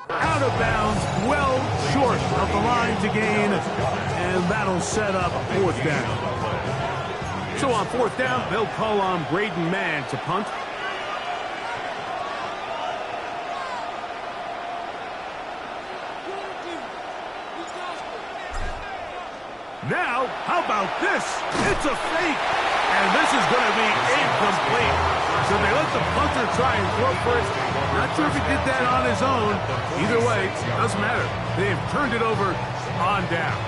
Out of bounds, well short of the line to gain, and that'll set up fourth down. So on fourth down, they'll call on Braden Mann to punt. Now, how about this? It's a fake, and this is going to be incomplete. So they let the punter try and throw for it. Not sure if he did that on his own. Either way, doesn't matter. They've turned it over on down.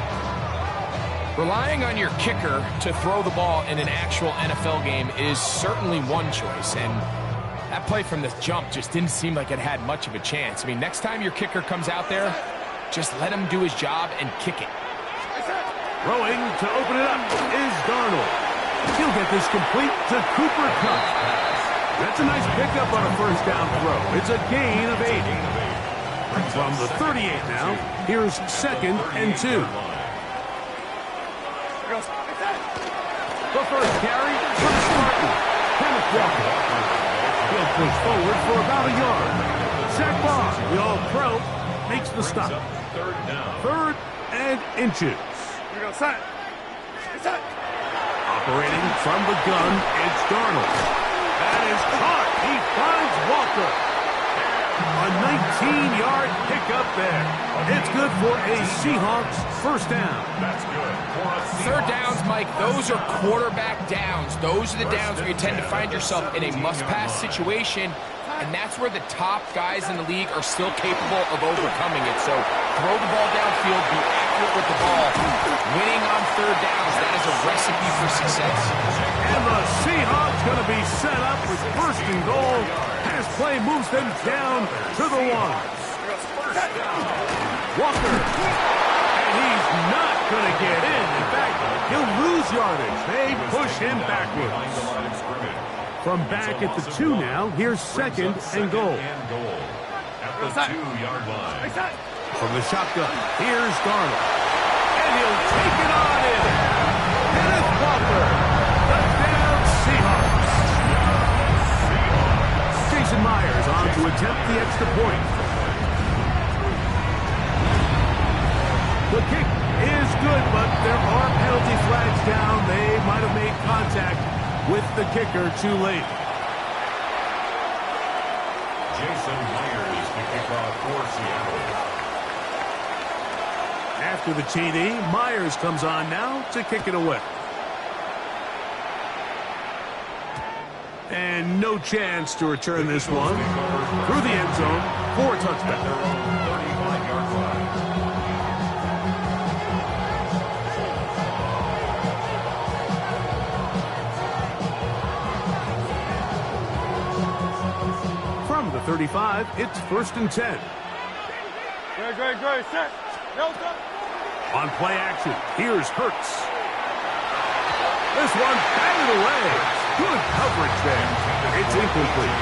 Relying on your kicker to throw the ball in an actual NFL game is certainly one choice, and that play from the jump just didn't seem like it had much of a chance. I mean, next time your kicker comes out there, just let him do his job and kick it. Throwing to open it up is Darnold. He'll get this complete to Cooper Kupp. That's a nice pickup on a first down throw. It's a gain of 8. From the 38 now, here's 2nd and 2. The first carry for the Spartan, Kenneth Walker. He'll push forward for about a yard. Zach Barr, the All-Pro, makes the stop. 3rd and inches. Operating from the gun, it's Darnold. That is caught. He finds Walker. A 19-yard pickup there. It's good for a Seahawks first down. That's good. Third downs, Mike, those are quarterback downs. Those are the downs where you tend to find yourself in a must-pass situation, and that's where the top guys in the league are still capable of overcoming it. So throw the ball downfield, be accurate with the ball. Winning on third downs, that is a recipe for success. And the Seahawks going to be set up with 1st and goal as play moves them down to the 1. Walker. And he's not going to get in. In fact, he'll lose yardage. They push him backwards. From back at the 2 now, here's 2nd and goal. At the 2-yard line. From the shotgun, here's Darnold. And he'll take it on in. Kenneth Walker. Touchdown Seahawks. Jason Myers on to attempt the extra point. The kick is good, but there are penalty flags down. They might have made contact with the kicker too late. Jason Myers, the kickoff for Seattle. After the TD, Myers comes on now to kick it away. And no chance to return this one through the end zone for a touchback. 35-yard line. From the 35, it's 1st and 10. Great. Set. On play action, here's Hurts. This one batted away. Good coverage there. It's incomplete.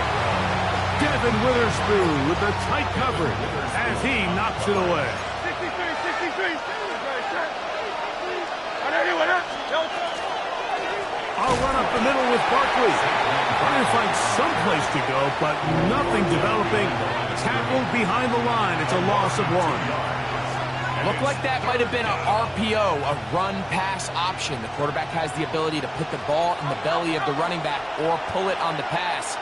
Devin Witherspoon with the tight coverage as he knocks it away. 63. I'll run up the middle with Barkley. Trying to find some place to go, but nothing developing. Tackled behind the line. It's a loss of 1. Looked like that might have been a RPO, a run-pass option. The quarterback has the ability to put the ball in the belly of the running back or pull it on the pass.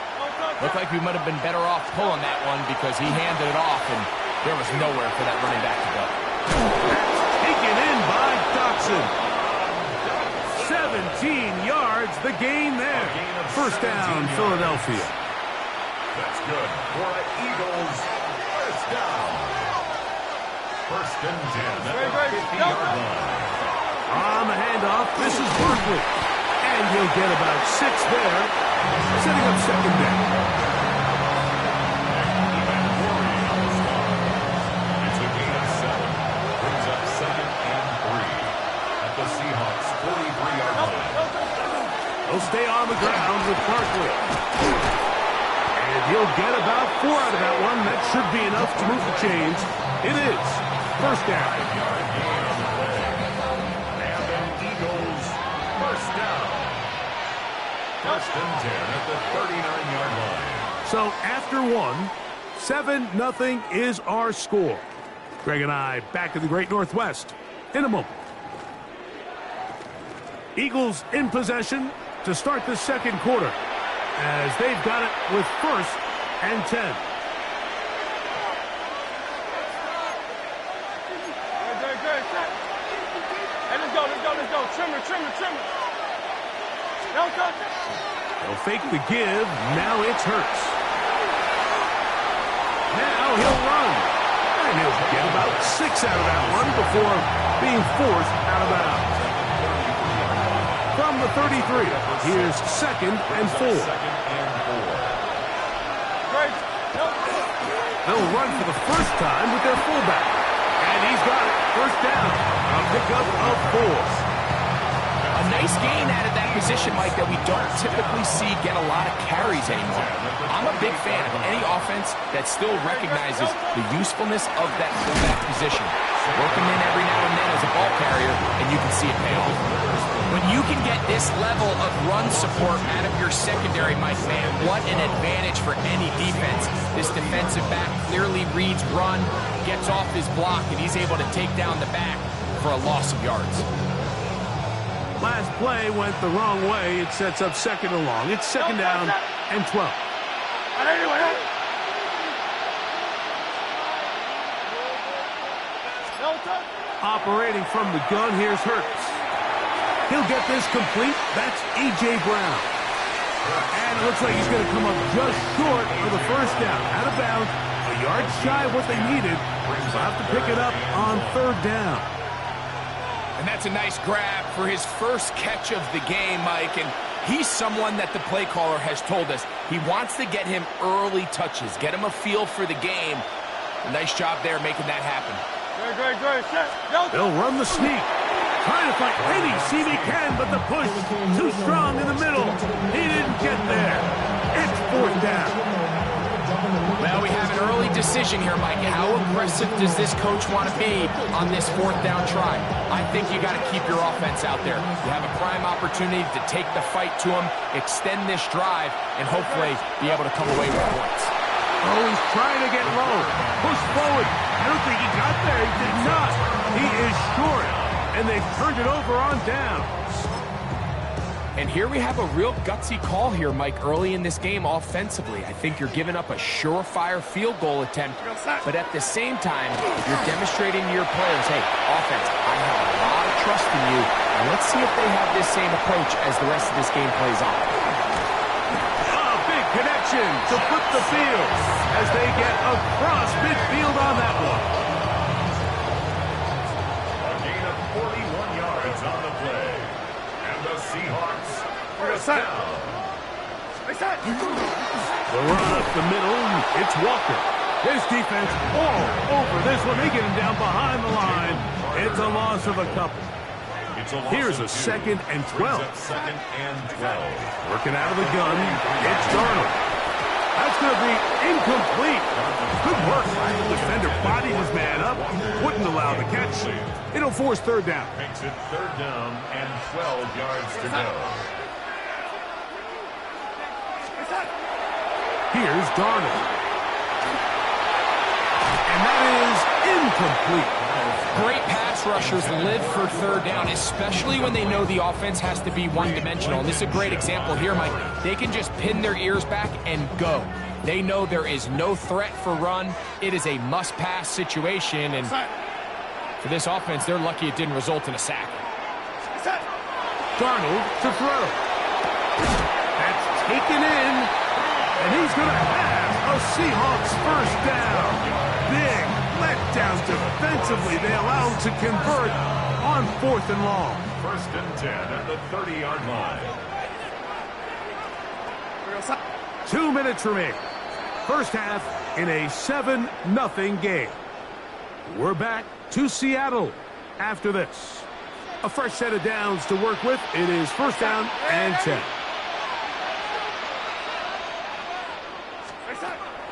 Looked like we might have been better off pulling that one because he handed it off, and there was nowhere for that running back to go. Taken in by Dotson. 17 yards, the gain there. First down, Philadelphia. That's good for an Eagles first down. 1st and 10 at the 50-yard line. On the handoff, this is Barkley. And he'll get about 6 there, setting up 2nd down. It's a gain of 7. Brings up 2nd and 3 at the Seahawks 43-yard line. He'll stay on the ground with Barkley. And he'll get about 4 out of that one. That should be enough to move the chains. It is. First down. And an Eagles first down. 1st and 10 at the 39-yard line. So after 1, 7-0 is our score. Greg and I back in the Great Northwest in a moment. Eagles in possession to start the second quarter as they've got it with 1st and 10. Let's go. Trimmer. They'll fake the give. Now it's Hurts. Now he'll run. And he'll get about 6 out of that one before being forced out of bounds. From the 33, here's 2nd and 4. They'll run for the first time with their fullback. And he's got it. 1st down. A pickup of 4. A nice gain out of that position, Mike, that we don't typically see get a lot of carries anymore. I'm a big fan of any offense that still recognizes the usefulness of that fullback position. Work him in every now and then as a ball carrier, and you can see it pay off. When you can get this level of run support out of your secondary, Mike, man, what an advantage for any defense. This defensive back clearly reads run, gets off his block, and he's able to take down the back for a loss of yards. Last play went the wrong way. It sets up 2nd and long. It's 2nd down and 12. Operating from the gun, here's Hurts. He'll get this complete. That's A.J. Brown. And it looks like he's going to come up just short of the 1st down. Out of bounds, a yard shy of what they needed. They'll have to pick it up on 3rd down. And that's a nice grab for his first catch of the game, Mike. And he's someone that the play caller has told us he wants to get him early touches, get him a feel for the game. A nice job there making that happen. They'll run the sneak. Trying to find any seam he can, but the push too strong in the middle. He didn't get there. It's 4th down. Well, we have an early decision here, Mike. How aggressive does this coach want to be on this 4th down try? I think you got to keep your offense out there. You have a prime opportunity to take the fight to him, extend this drive, and hopefully be able to come away with points. Oh, he's trying to get low. Push forward. I don't think he got there. He did not. He is short. And they've turned it over on down. And here we have a real gutsy call here, Mike, early in this game offensively. I think you're giving up a surefire field goal attempt, but at the same time, you're demonstrating to your players, hey, offense, I have a lot of trust in you, and let's see if they have this same approach as the rest of this game plays on. A big connection to flip the field as they get across midfield on that one. A gain of 41 yards on the play. And the Seahawks first down. The run up the middle, it's Walker. His defense all over this one. They get him down behind the line. It's a loss of a couple. Here's a 2nd and 12. 2nd and 12. Working out of the gun, it's Darnold. That's going to be incomplete. Good work. The defender bodied his man up, wouldn't allow the catch. It'll force 3rd down. Makes it 3rd down and 12 yards to go. Here's Darnold. And that is incomplete. Great pass rushers live for 3rd down, especially when they know the offense has to be one-dimensional. And this is a great example here, Mike. They can just pin their ears back and go. They know there is no threat for run. It is a must-pass situation, and for this offense, they're lucky it didn't result in a sack. Darnold to throw. That's taken in, and he's going to have a Seahawks 1st down. Big letdown defensively. They allow him to convert on 4th and long. 1st and 10 at the 30-yard line. 2 minutes remaining. First half in a 7-0 game. We're back to Seattle after this. A fresh set of downs to work with. It is 1st down and 10.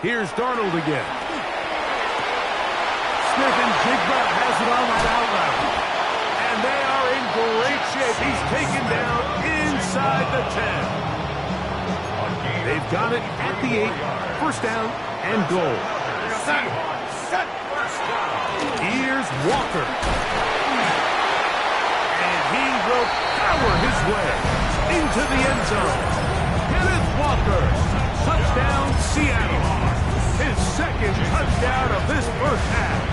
Here's Darnold again. Smith and Jigba has it on that out route. And they are in great shape. He's taken down inside the 10. They've got it at the 8. 1st down and goal. Seahawks. First down. Here's Walker. And he will power his way into the end zone. Kenneth Walker. Touchdown, Seattle. His second touchdown of this first half.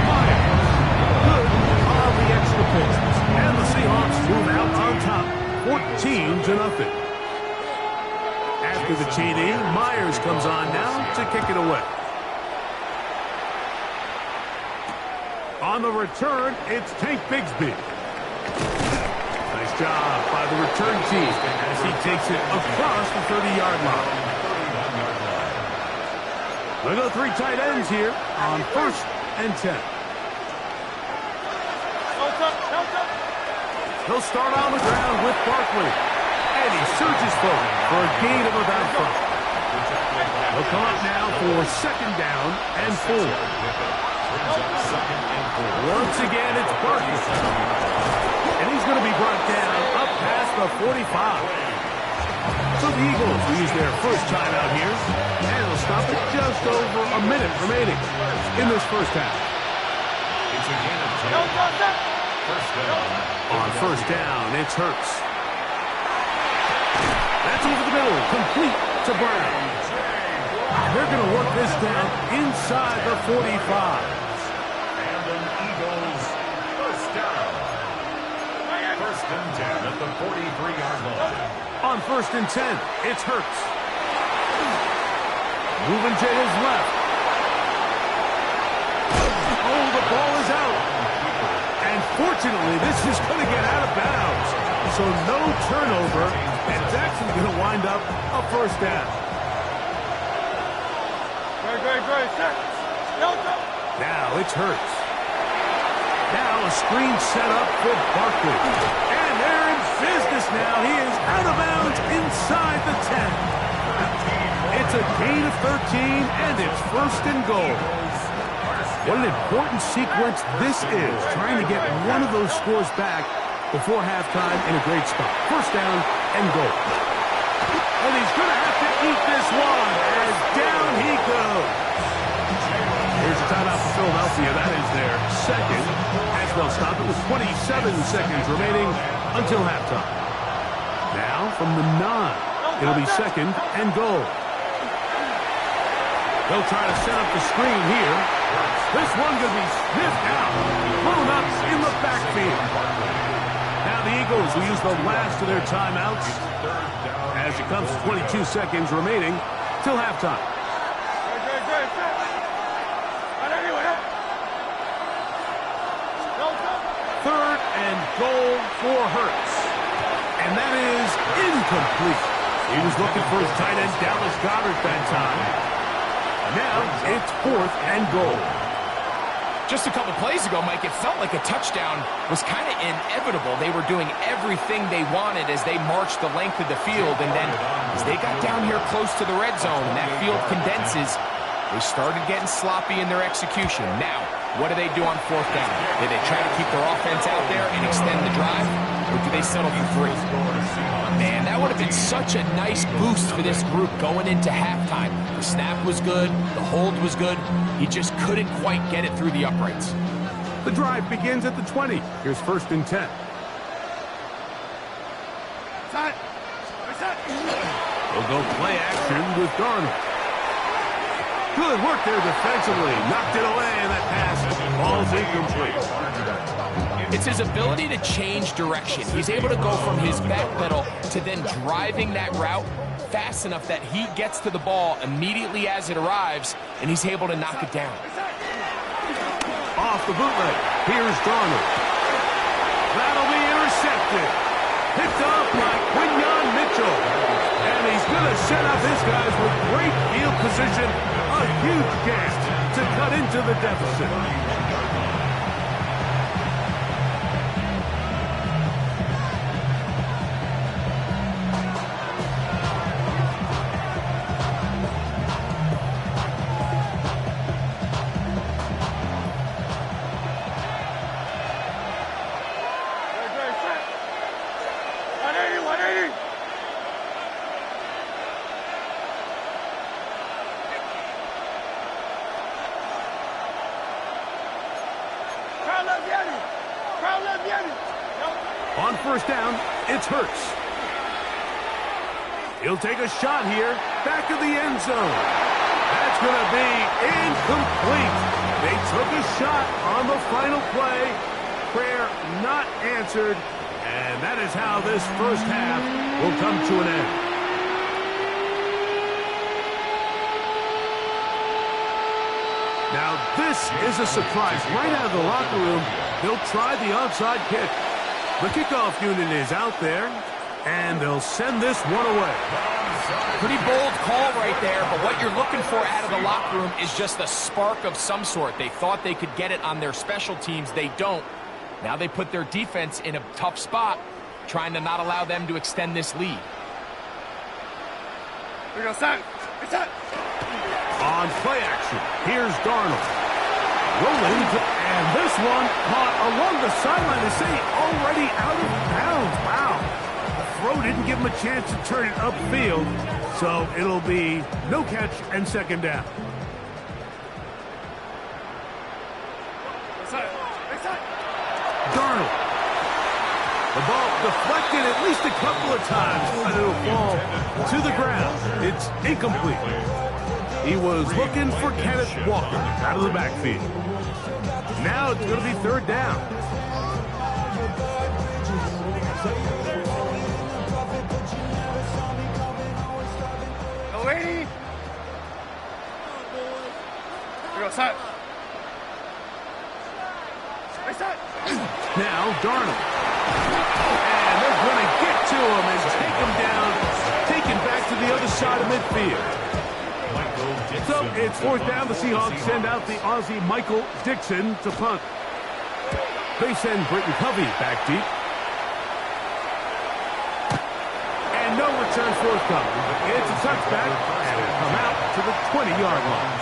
Myers. Good on the extra point. And the Seahawks move out on top, 14-0. After the TD, Myers comes on now to kick it away. On the return, it's Tank Bigsby. Nice job by the return team as he takes it across the 30-yard line. Look at the three tight ends here on 1st and 10. He'll start on the ground with Barkley. And he surges forward for a gain of about 5. He'll come up now for 2nd down and 4. Once again, it's Barkley. And he's going to be brought down up past the 45. So the Eagles will use their first timeout here. And they'll stop at just over a minute remaining in this first half. It's again a first down. On 1st down, it's Hurts. That's over the middle, complete to Brown. They're going to work this down inside the 45. And an Eagles first down. 1st and 10 at the 43-yard line. On 1st and 10, it's Hurts. Moving to his left. Oh, the ball is out. And fortunately, this is going to get out of bounds. So no turnover, and it's actually going to wind up a first down. Now it's Hurts. Now a screen set up for Barkley. And they're in business now. He is out of bounds inside the 10. It's a gain of 13, and it's 1st and goal. What an important sequence this is, trying to get one of those scores back before halftime in a great spot. 1st down and goal. And he's going to have to eat this one as down he goes. Here's a timeout for Philadelphia. That is their 2nd, as they'll stop it with 27 seconds remaining until halftime. Now from the 9, it'll be 2nd and goal. They'll try to set up the screen here. This one going to be sniffed out, blown up in the backfield. Now the Eagles will use the last of their timeouts as it comes to 22 seconds remaining till halftime. 3rd and goal for Hurts. And that is incomplete. He was looking for his tight end, Dallas Goedert, that time. Now it's 4th and goal. Just a couple plays ago, Mike, it felt like a touchdown was kind of inevitable. They were doing everything they wanted as they marched the length of the field. And then as they got down here close to the red zone and that field condenses, they started getting sloppy in their execution. Now, what do they do on 4th down? Do they try to keep their offense out there and extend the drive? Or do they settle for 3? Man, that would have been such a nice boost for this group going into halftime. The snap was good. The hold was good. He just couldn't quite get it through the uprights. The drive begins at the 20. Here's 1st and 10. We'll go play action with Darnold. Good work there defensively. Knocked it away, and that pass falls incomplete. It's his ability to change direction. He's able to go from his back pedal to then driving that route fast enough that he gets to the ball immediately as it arrives, and he's able to knock it down. Off the bootleg. Here's Darnold. That'll be intercepted. Picked up by Quinyon Mitchell. And he's going to set up his guys with great field position. A huge gap to cut into the deficit. On first down, it's Hurts. He'll take a shot here, back of the end zone. That's going to be incomplete. They took a shot on the final play. Prayer not answered, and that is how this first half will come to an end. Now, this is a surprise. Right out of the locker room, they'll try the onside kick. The kickoff unit is out there, and they'll send this one away. Pretty bold call right there, but what you're looking for out of the locker room is just a spark of some sort. They thought they could get it on their special teams. They don't. Now they put their defense in a tough spot, trying to not allow them to extend this lead. We go, set. Set. On play action, here's Darnold. Rolling, and this one caught along the sideline. They say already out of bounds. Wow. The throw didn't give him a chance to turn it upfield, so it'll be no catch and second down. Darnold. The ball deflected at least a couple of times, but it'll fall to the ground. It's incomplete. He was looking for Kenneth Walker out of the backfield. Now it's going to be third down. No lady. We go, set. Now Darnold. And they're going to get to him and take him down, taken back to the other side of midfield. So it's fourth down. The Seahawks send out the Aussie Michael Dixon to punt. They send Britton Covey back deep. And no return forthcoming. It's a touchback, and it'll come out to the 20-yard line.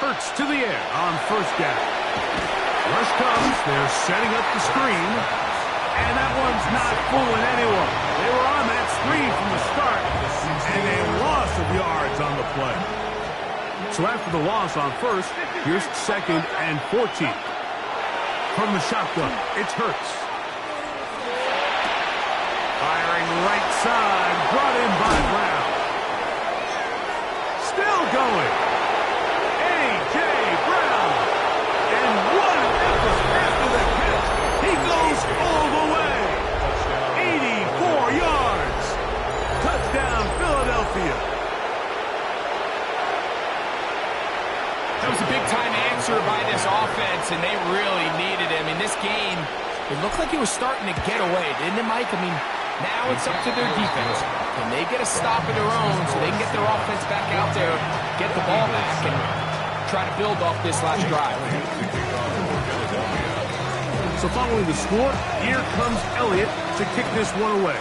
Hurts to the air on first down. Rush comes. They're setting up the screen. And that one's not fooling anyone. They were on that screen from the start. And a loss of yards on the play. So after the loss on first, here's second and 14. From the shotgun, it's Hurts. Firing right side. Brought in by Brown. Still going. A.J. Brown. And what an effort after the catch. He goes all the way. 84 yards. Touchdown, Philadelphia. That was a big-time answer by this offense, and they really needed him. In this game, it looked like it was starting to get away, didn't it, Mike? I mean, now it's up to their defense. Can they get a stop of their own so they can get their offense back out there, get the ball back, and try to build off this last drive? So following the score, here comes Elliott to kick this one away.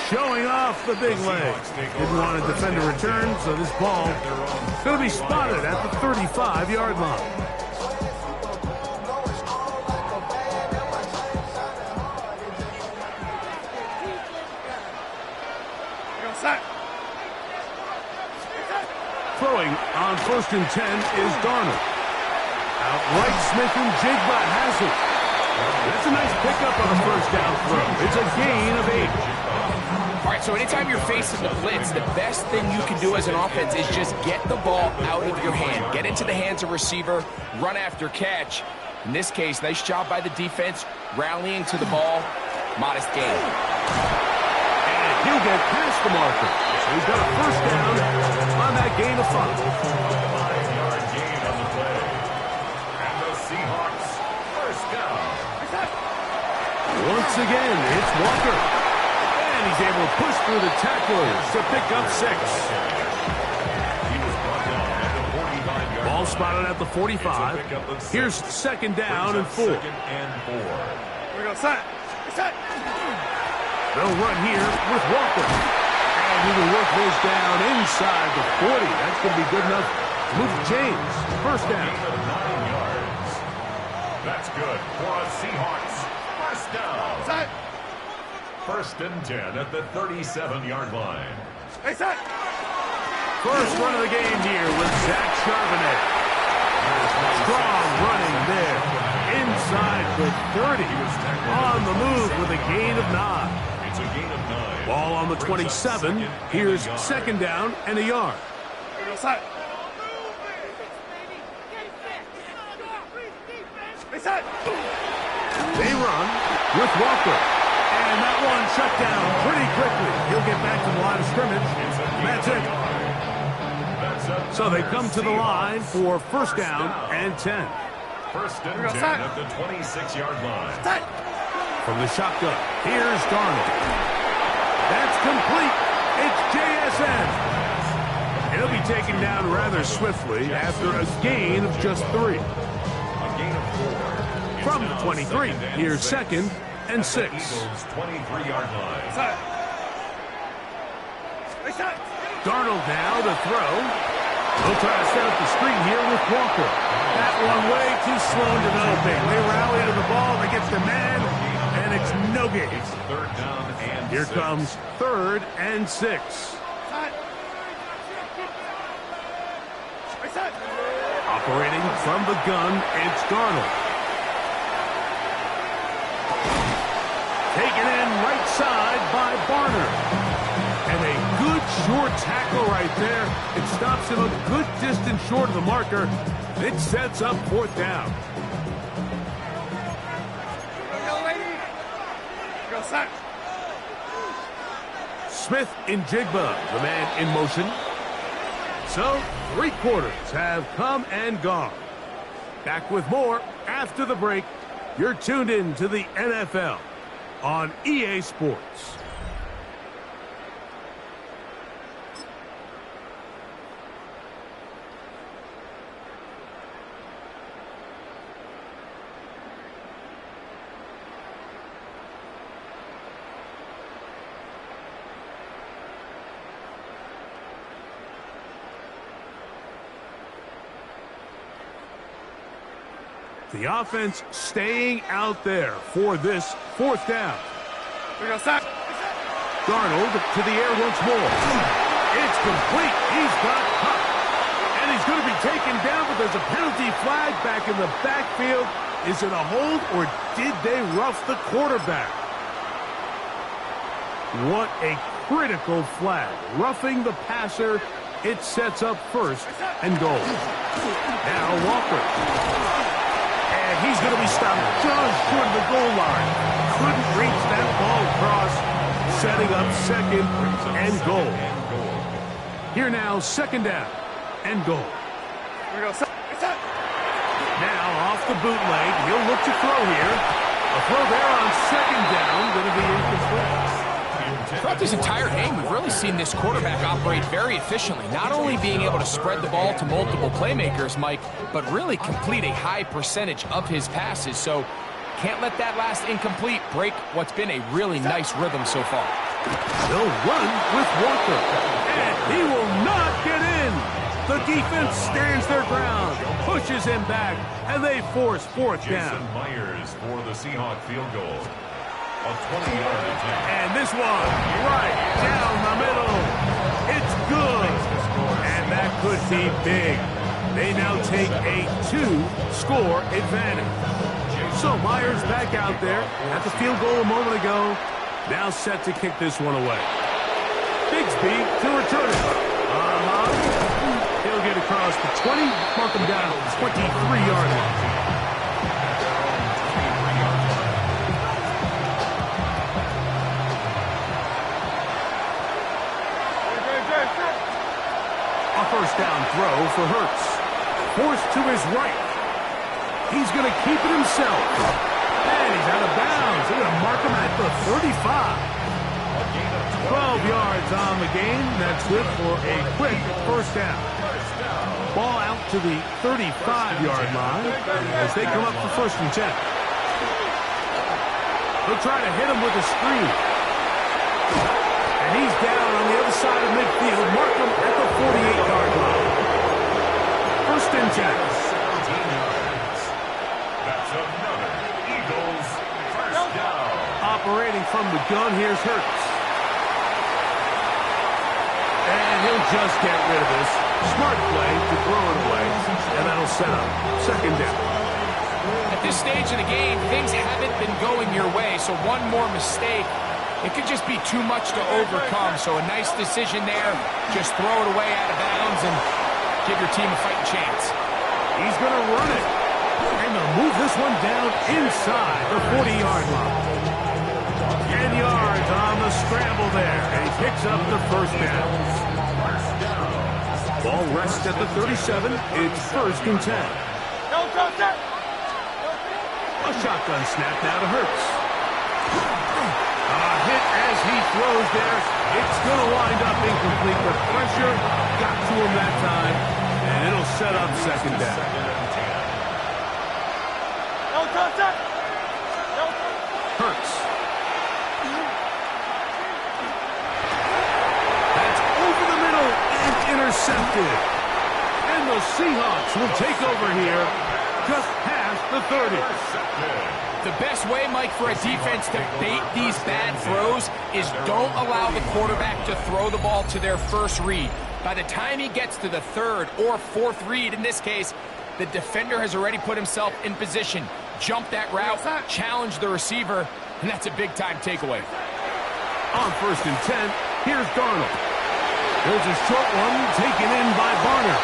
Showing off the big leg. Didn't want to defend a return, so this ball is going to be spotted at the 35-yard line. Throwing on first and 10 is Darnold. Outright Smith and Jigba has it. That's a nice pickup on a first down throw. It's a gain of 8. All right, so anytime you're facing the blitz, the best thing you can do as an offense is just get the ball out of your hand. Get into the hands of receiver, run after catch. In this case, nice job by the defense, rallying to the ball. Modest gain. And he'll get past the marker. So he's got a first down on that gain of 5. 5-yard gain on the play. And the Seahawks first down. Once again, it's Walker. And he's able to push through the tacklers to pick up 6. He was brought down at the 45-yard Ball line. spotted at the 45. Here's second down and 4. Second and 4. We go, set. Set. They'll run here with Walker. And he will work those down inside the 40. That's going to be good enough Luke James, first down. Gain of 9 yards. That's good for a Seahawks first down. Set. First and 10 at the 37-yard line. Hey, set. First run of the game here with Zach Charbonnet. Strong running there. Inside the 30. On the move with a gain of 9. It's a gain of 9. Ball on the 27. Here's second down and a yard. We go set. Hey, set. They run with Walker. And that one shut down pretty quickly. He'll get back to the line of scrimmage. That's it. So they come to the line for first down and 10. First and 10 at the 26-yard line. Set. From the shotgun, here's Darnold. That's complete. It's JSN. He'll be taken down rather swiftly after a gain of just 3. A gain of 4. From the 23, here's second and 6. Eagles 23-yard line. Set. Hey, set. Darnold now to throw. They'll try to set up the screen here with Walker. That one way too slow in developing. They rally to the ball. They get the man, and it's no gain. It's third down and Here 6. comes third and 6. Set. Hey, set. Operating from the gun, it's Darnold. Taken in right side by Barner. And a good short tackle right there. It stops him a good distance short of the marker. It sets up fourth down. Go, lady. Go, set. Smith in Jigba, the man in motion. So, 3 quarters have come and gone. Back with more after the break. You're tuned in to the NFL on EA Sports. The offense staying out there for this fourth down. We go, set. Darnold to the air once more. It's complete. He's got Huck. And he's going to be taken down, but there's a penalty flag back in the backfield. Is it a hold, or did they rough the quarterback? What a critical flag. Roughing the passer. It sets up first and goal. Now Walker. And he's going to be stopped just short of the goal line. Couldn't reach that ball across, setting up second and goal. Here now, second down and goal. We go, set. Set. Now off the bootleg, he'll look to throw here. A throw there on second down, going to be incomplete. Throughout this entire game, we've really seen this quarterback operate very efficiently, not only being able to spread the ball to multiple playmakers, Mike, but really complete a high percentage of his passes. So can't let that last incomplete break what's been a really nice rhythm so far. They'll run with Walker, and he will not get in. The defense stands their ground, pushes him back, and they force fourth down. Jason Myers for the Seahawks field goal. A 20-yard attempt. And this one, right down the middle. It's good. And that could be big. They now take a 2-score advantage. So Myers back out there at the field goal a moment ago. Now set to kick this one away. Bigsby to return it. He'll get across the 20, mark him down at the 23-yard line. A first down throw for Hurts. Forced to his right. He's going to keep it himself. And he's out of bounds. They're going to mark him at the 35. 12 yards on the game. That's good for a quick first down. Ball out to the 35-yard line as they come up for first and 10. They'll try to hit him with a screen. And he's down on the other side of midfield. Mark him at the 48-yard line. and 10. 17 yards. That's another Eagles first down. Operating from the gun, here's Hurts. And he'll just get rid of this. Smart play to throw it away, and that'll set up second down. At this stage of the game, things haven't been going your way, so one more mistake, it could just be too much to overcome. So a nice decision there. Just throw it away out of bounds and give your team a fighting chance. He's going to run it. And they'll move this one down inside the 40-yard line. 10 yards on the scramble there, and he picks up the first down. Ball rests at the 37. It's first and 10. A shotgun snap now to Hurts. A hit as he throws there. It's going to wind up incomplete. The pressure got to him that time, and it'll set up second down. Hurts. That's over the middle and intercepted. And the Seahawks will take over here just past the 30. The best way, Mike, for a defense to bait these bad throws is don't allow the quarterback to throw the ball to their first read. By the time he gets to the third or fourth read, in this case, the defender has already put himself in position. Jump that route, challenge the receiver, and that's a big-time takeaway. On first and 10, here's Darnold. There's a short one taken in by Barner.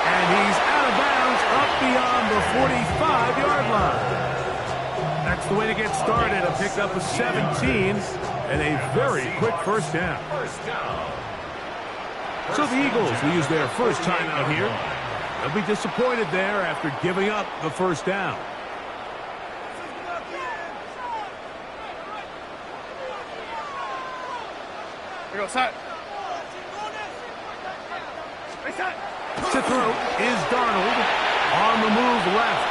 And he's out of bounds up beyond the 45-yard line. That's the way to get started. A pickup of 17 and a very quick first down. So the Eagles will use their first timeout here. They'll be disappointed there after giving up the first down. We go set. To throw is Darnold. On the move left.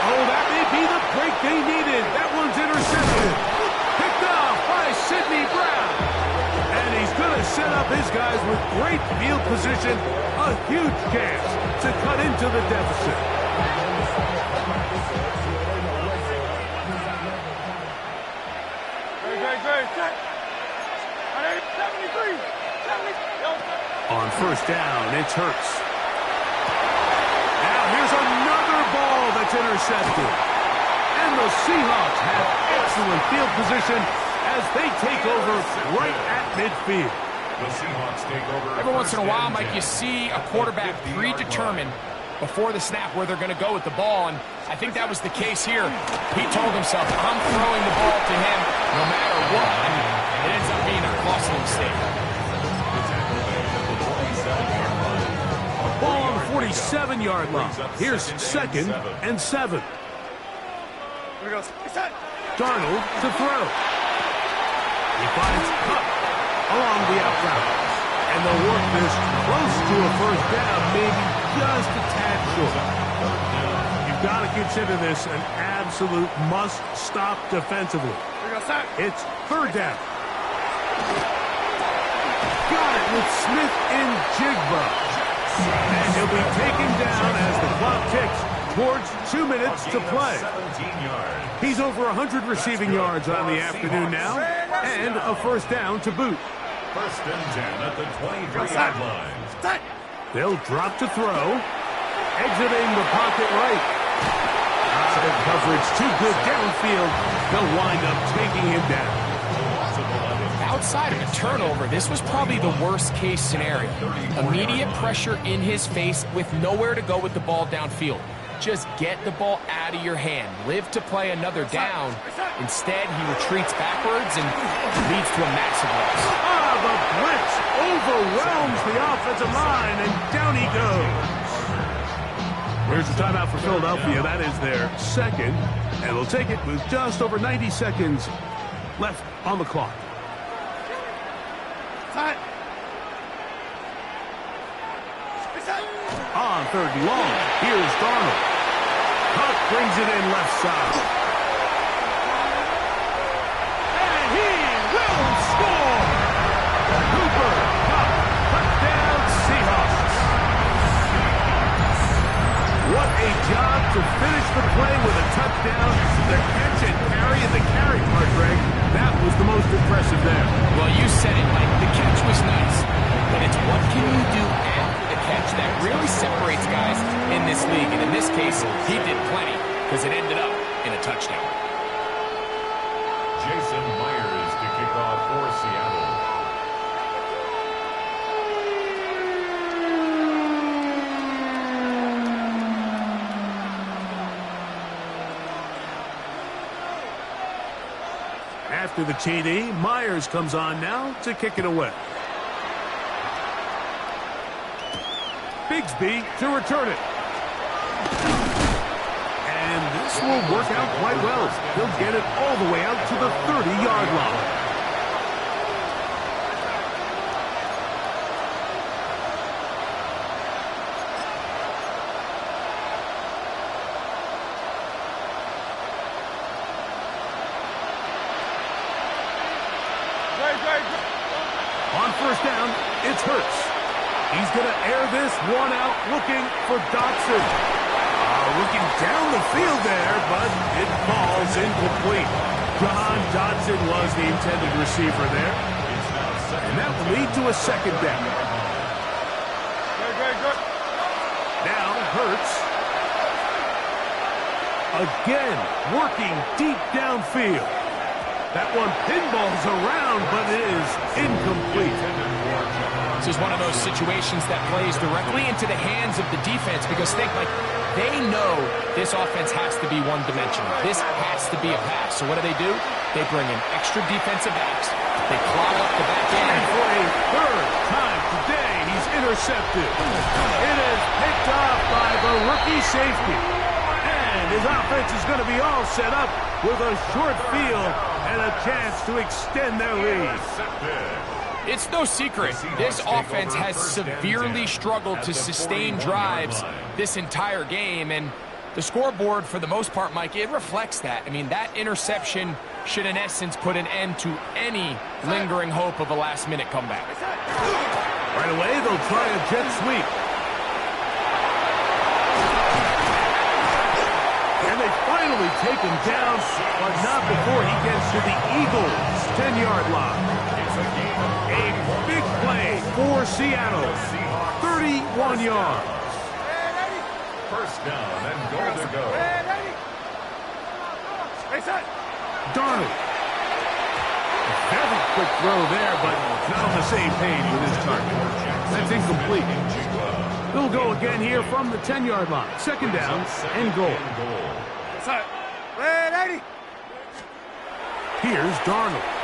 Oh, that may be the break they needed. That one's intercepted. Picked off by Sidney Brown. And he's going to set up his guys with great field position. A huge chance to cut into the deficit. On first down, it's Hurts. Now here's another ball that's intercepted. And the Seahawks have excellent field position as they take over right at midfield. The Seahawks take over. Every once in a while, Mike, you see a quarterback predetermined before the snap where they're going to go with the ball, and I think that was the case here. He told himself, I'm throwing the ball to him no matter what, and it ends up being a costly mistake. Ball on the 47-yard line. Here's second and 7. Darnold to throw. He finds Cup along the out route. And they'll work this close to a first down, maybe just a tad short. You've got to consider this an absolute must-stop defensively. It's third down. Got it with Smith in Jigba. And he'll be taken down as the clock ticks towards 2 minutes to play. He's over 100 receiving yards on the afternoon now, and a first down to boot. First and 10 at the 23-yard line. They'll drop to throw. Exiting the pocket right. Coverage too good downfield. They'll wind up taking him down. Outside of a turnover, this was probably the worst-case scenario. Immediate pressure in his face with nowhere to go with the ball downfield. Just get the ball out of your hand. Live to play another down. Instead, he retreats backwards and leads to a massive loss. The blitz overwhelms the offensive line, and down he goes. Here's the timeout for Philadelphia. That is their second, and they'll take it with just over 90 seconds left on the clock. On third and long, here's Darnold. Huck brings it in left side. And he will score! Cooper Kupp, touchdown impressive there. Well, you said it, Mike. The catch was nice, but it's what can you do after the catch that really separates guys in this league. And in this case, he did plenty because it ended up in a touchdown. Jason Myers to kick off for Seattle. After the TD, Myers comes on now to kick it away. Bigsby to return it. And this will work out quite well. He'll get it all the way out to the 30-yard line. On first down, it's Hurts. He's going to air this one out, looking for Dotson. Looking down the field there, but it falls incomplete. John Dotson was the intended receiver there. And that will lead to a second down. Now Hurts. Again, working deep downfield. That one pinballs around, but it is incomplete. This is one of those situations that plays directly into the hands of the defense because think, like, they know this offense has to be one-dimensional. This has to be a pass. So what do? They bring in extra defensive backs. They clog up the back end. And for a third time today, he's intercepted. It is picked up by the rookie safety. And his offense is going to be all set up with a short field and a chance to extend their lead. It's no secret, this offense has severely struggled to sustain drives this entire game, and the scoreboard, for the most part, Mike, it reflects that. I mean, that interception should, in essence, put an end to any lingering hope of a last-minute comeback. Right away, they'll try a jet sweep. And they finally take him down, but not before he gets to the Eagles' 10-yard line. A big play for Seattle. 31 yards. First down and goal to go. Darnold. A very quick throw there, but not on the same page with his target. That's incomplete. They'll go again here from the 10-yard line. Second down and goal. Here's Darnold.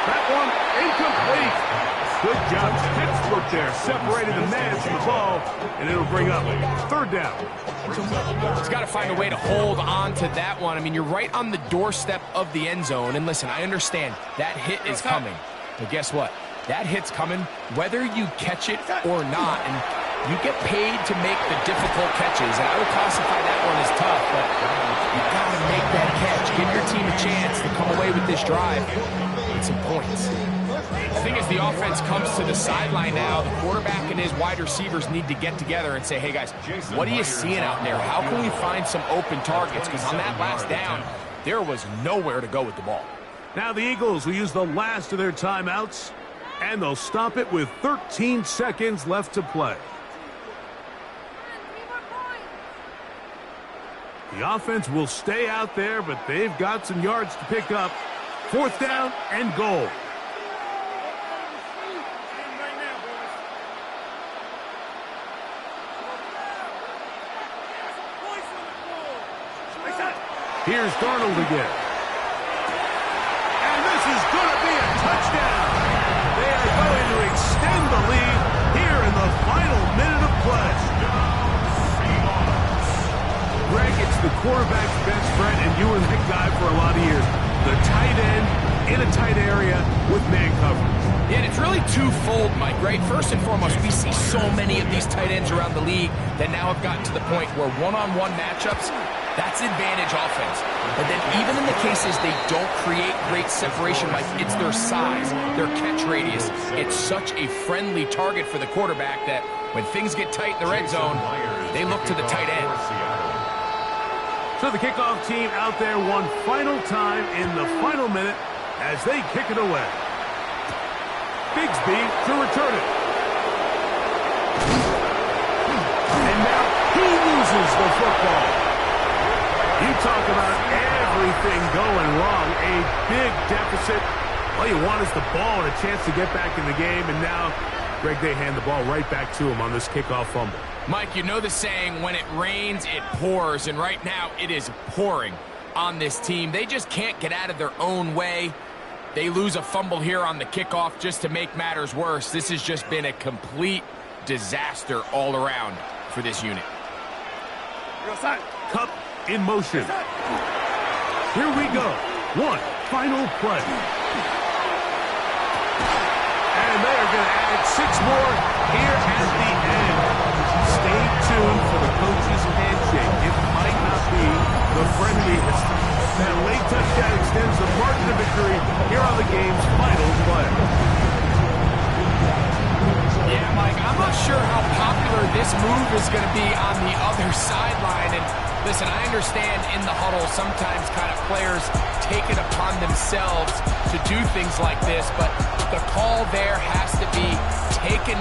That one incomplete. Good job. Textbook there. Separated the man from the ball, and it'll bring up third down. He's got to find a way to hold on to that one. I mean, you're right on the doorstep of the end zone. And listen, I understand that hit is coming. But guess what? That hit's coming whether you catch it or not. And you get paid to make the difficult catches. And I would classify that one as tough, but you got to make that catch. Give your team a chance to come away with this drive with some points. The thing is, the offense comes to the sideline now. The quarterback and his wide receivers need to get together and say, hey, guys, what are you seeing out there? How can we find some open targets? Because on that last down, there was nowhere to go with the ball. Now the Eagles will use the last of their timeouts, and they'll stop it with 13 seconds left to play. The offense will stay out there, but they've got some yards to pick up. Fourth down and goal. Here's Darnold again. And this is going to be a touchdown. They are going to extend the lead here in the final minute of play. Greg, it's the quarterback's best friend, and you were that guy for a lot of years. The tight end in a tight area with man coverage. Yeah, and it's really twofold, Mike, right? First and foremost, we see so many of these tight ends around the league that now have gotten to the point where one-on-one matchups, that's advantage offense. But then even in the cases they don't create great separation, Mike, it's their size, their catch radius. It's such a friendly target for the quarterback that when things get tight in the red zone, they look to the tight end. So the kickoff team out there one final time in the final minute, as they kick it away. Bigsby to return it. And now he loses the football. You talk about everything going wrong. A big deficit. All you want is the ball and a chance to get back in the game. And now, Greg, they hand the ball right back to him on this kickoff fumble. Mike, you know the saying, when it rains, it pours. And right now, it is pouring on this team. They just can't get out of their own way. They lose a fumble here on the kickoff just to make matters worse. This has just been a complete disaster all around for this unit. Cup in motion. Here we go. One final play. And they are going to add 6 more here at the end. Stay tuned for the coach's handshake. It might not be the friendliest. That late touchdown extends the margin of victory here on the game's final play. Yeah, Mike, I'm not sure how popular this move is going to be on the other sideline. And listen, I understand in the huddle sometimes kind of players take it upon themselves to do things like this, but the call there has to be taken